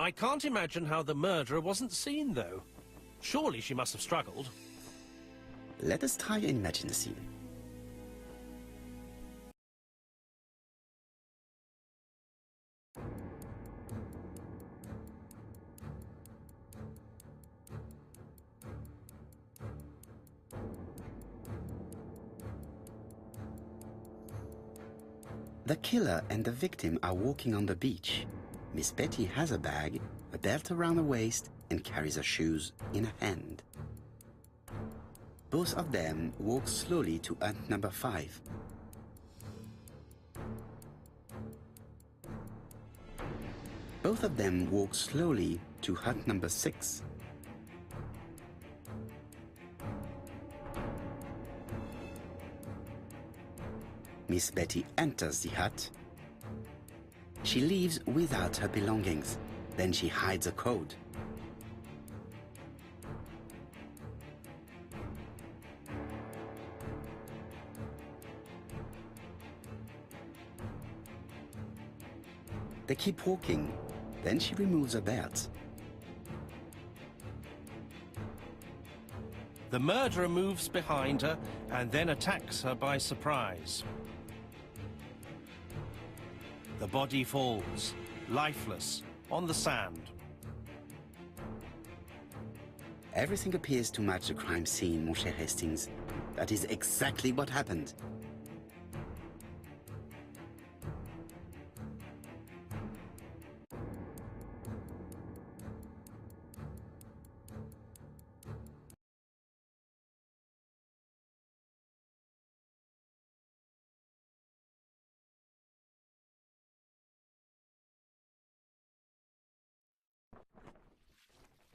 I can't imagine how the murderer wasn't seen, though. Surely she must have struggled. Let us try and imagine the scene. The killer and the victim are walking on the beach. Miss Betty has a bag, a belt around her waist, and carries her shoes in her hand. Both of them walk slowly to hut number 5. Both of them walk slowly to hut number 6. Miss Betty enters the hut. She leaves without her belongings. Then she hides a code. They keep walking. Then she removes her belt. The murderer moves behind her and then attacks her by surprise. The body falls, lifeless, on the sand. Everything appears to match the crime scene, mon cher Hastings. That is exactly what happened.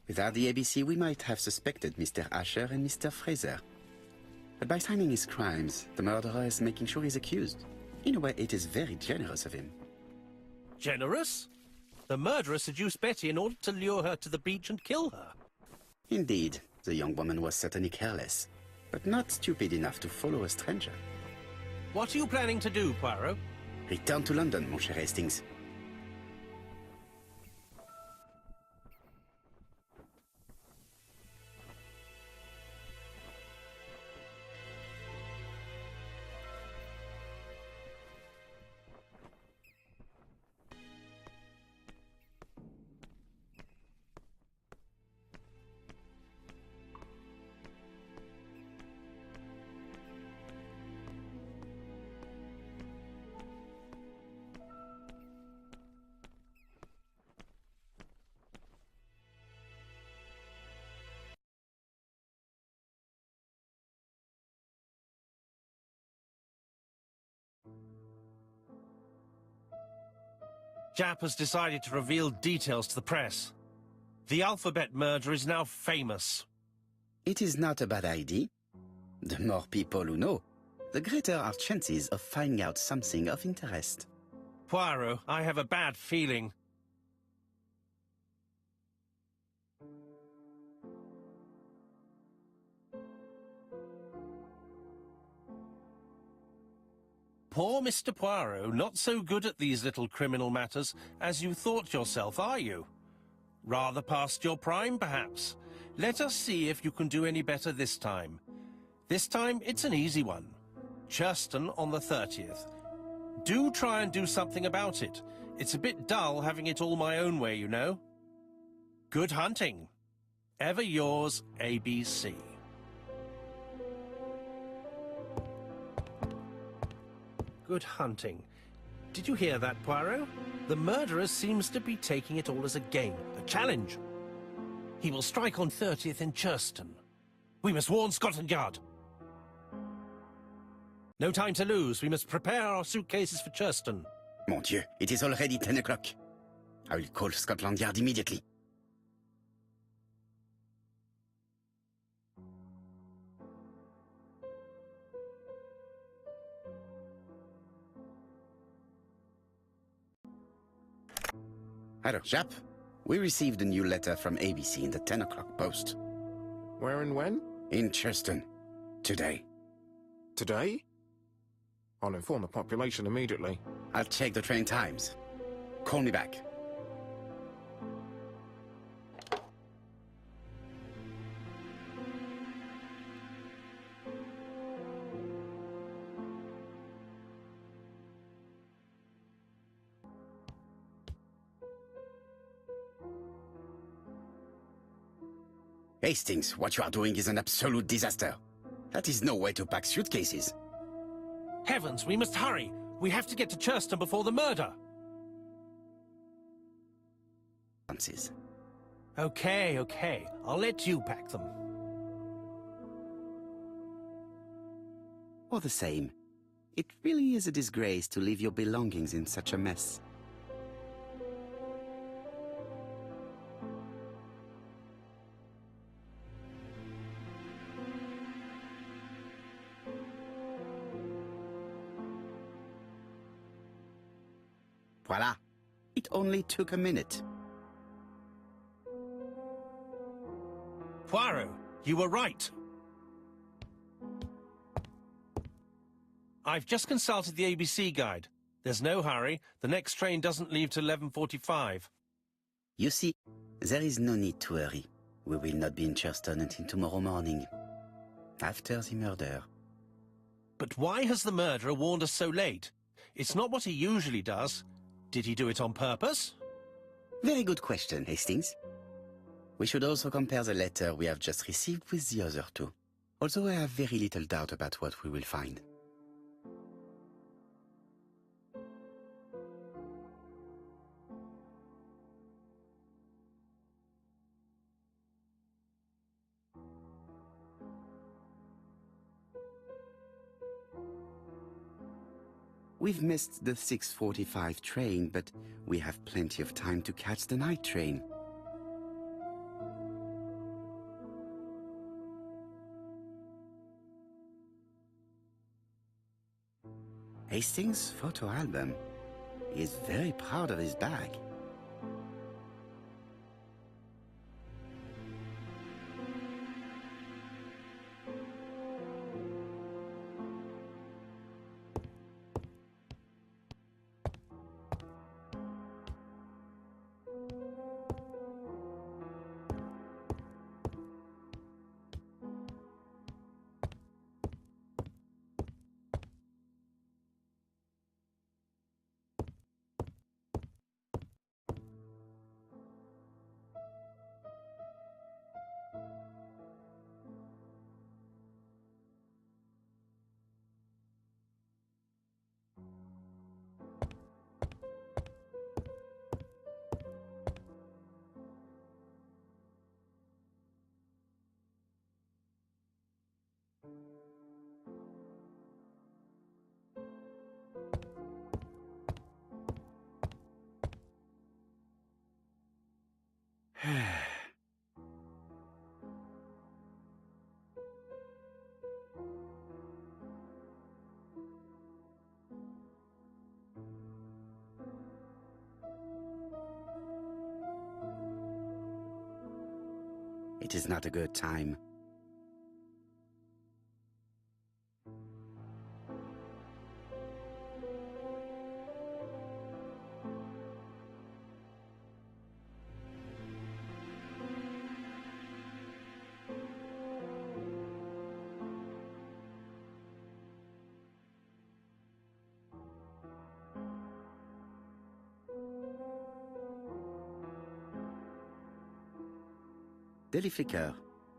Without the ABC, we might have suspected Mr. Asher and Mr. Fraser. But by signing his crimes, the murderer is making sure he's accused. In a way, it is very generous of him. Generous? The murderer seduced Betty in order to lure her to the beach and kill her. Indeed, the young woman was certainly careless, but not stupid enough to follow a stranger. What are you planning to do, Poirot? Return to London, mon cher Hastings. Japp has decided to reveal details to the press. The alphabet murder is now famous. It is not a bad idea. The more people who know, the greater our chances of finding out something of interest. Poirot, I have a bad feeling. Poor Mr. Poirot, not so good at these little criminal matters as you thought yourself, are you? Rather past your prime, perhaps. Let us see if you can do any better this time. This time, it's an easy one. Churston on the 30th. Do try and do something about it. It's a bit dull having it all my own way, you know. Good hunting. Ever yours, ABC. Good hunting. Did you hear that, Poirot? The murderer seems to be taking it all as a game, a challenge. He will strike on 30th in Churston. We must warn Scotland Yard. No time to lose. We must prepare our suitcases for Churston. Mon Dieu, it is already 10 o'clock. I will call Scotland Yard immediately. Hello, Japp. We received a new letter from ABC in the 10 o'clock post. Where and when? In Churston. Today. Today? I'll inform the population immediately. I'll check the train times. Call me back. Hastings, what you are doing is an absolute disaster. That is no way to pack suitcases. Heavens, we must hurry! We have to get to Churston before the murder! Okay, okay. I'll let you pack them. All the same, it really is a disgrace to leave your belongings in such a mess. Voila! It only took a minute. Poirot, you were right. I've just consulted the ABC guide. There's no hurry. The next train doesn't leave till 11:45. You see, there is no need to hurry. We will not be in Churston until tomorrow morning, after the murder. But why has the murderer warned us so late? It's not what he usually does. Did he do it on purpose? Very good question, Hastings. We should also compare the letter we have just received with the other two, although I have very little doubt about what we will find. We've missed the 6:45 train, but we have plenty of time to catch the night train. Hastings' photo album. He is very proud of his bag. It is not a good time. Daily Flicker,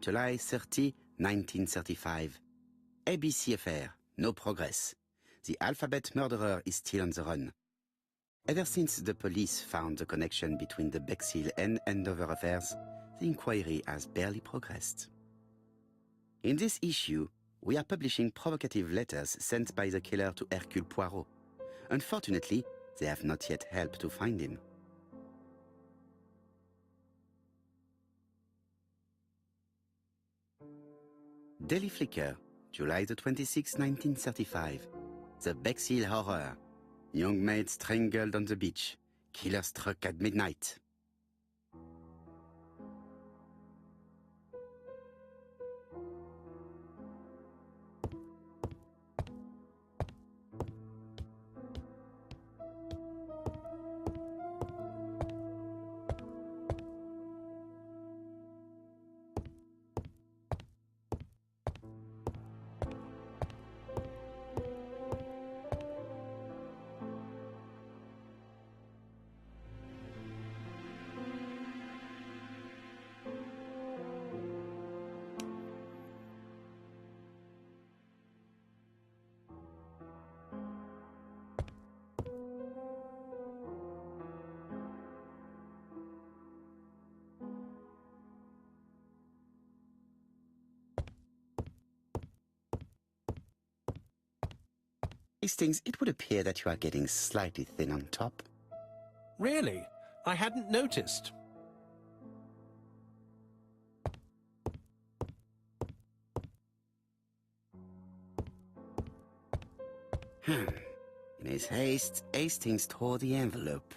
July 30, 1935. ABC affair, no progress. The alphabet murderer is still on the run. Ever since the police found the connection between the Bexhill and Andover affairs, the inquiry has barely progressed. In this issue, we are publishing provocative letters sent by the killer to Hercule Poirot. Unfortunately, they have not yet helped to find him. Daily Flicker, July the 26th, 1935. The Bexhill Horror. Young maid strangled on the beach. Killer struck at midnight. Hastings, it would appear that you are getting slightly thin on top. Really? I hadn't noticed. In his haste, Hastings tore the envelope.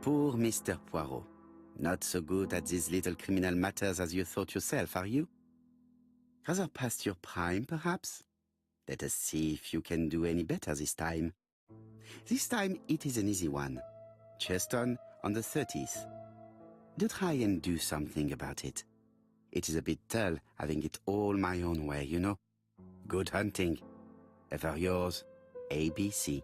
Poor Mr. Poirot. Not so good at these little criminal matters as you thought yourself, are you? Rather past your prime, perhaps? Let us see if you can do any better this time. This time it is an easy one. Cheston on the 30th. Do try and do something about it. It is a bit dull having it all my own way, you know. Good hunting. Ever yours, ABC.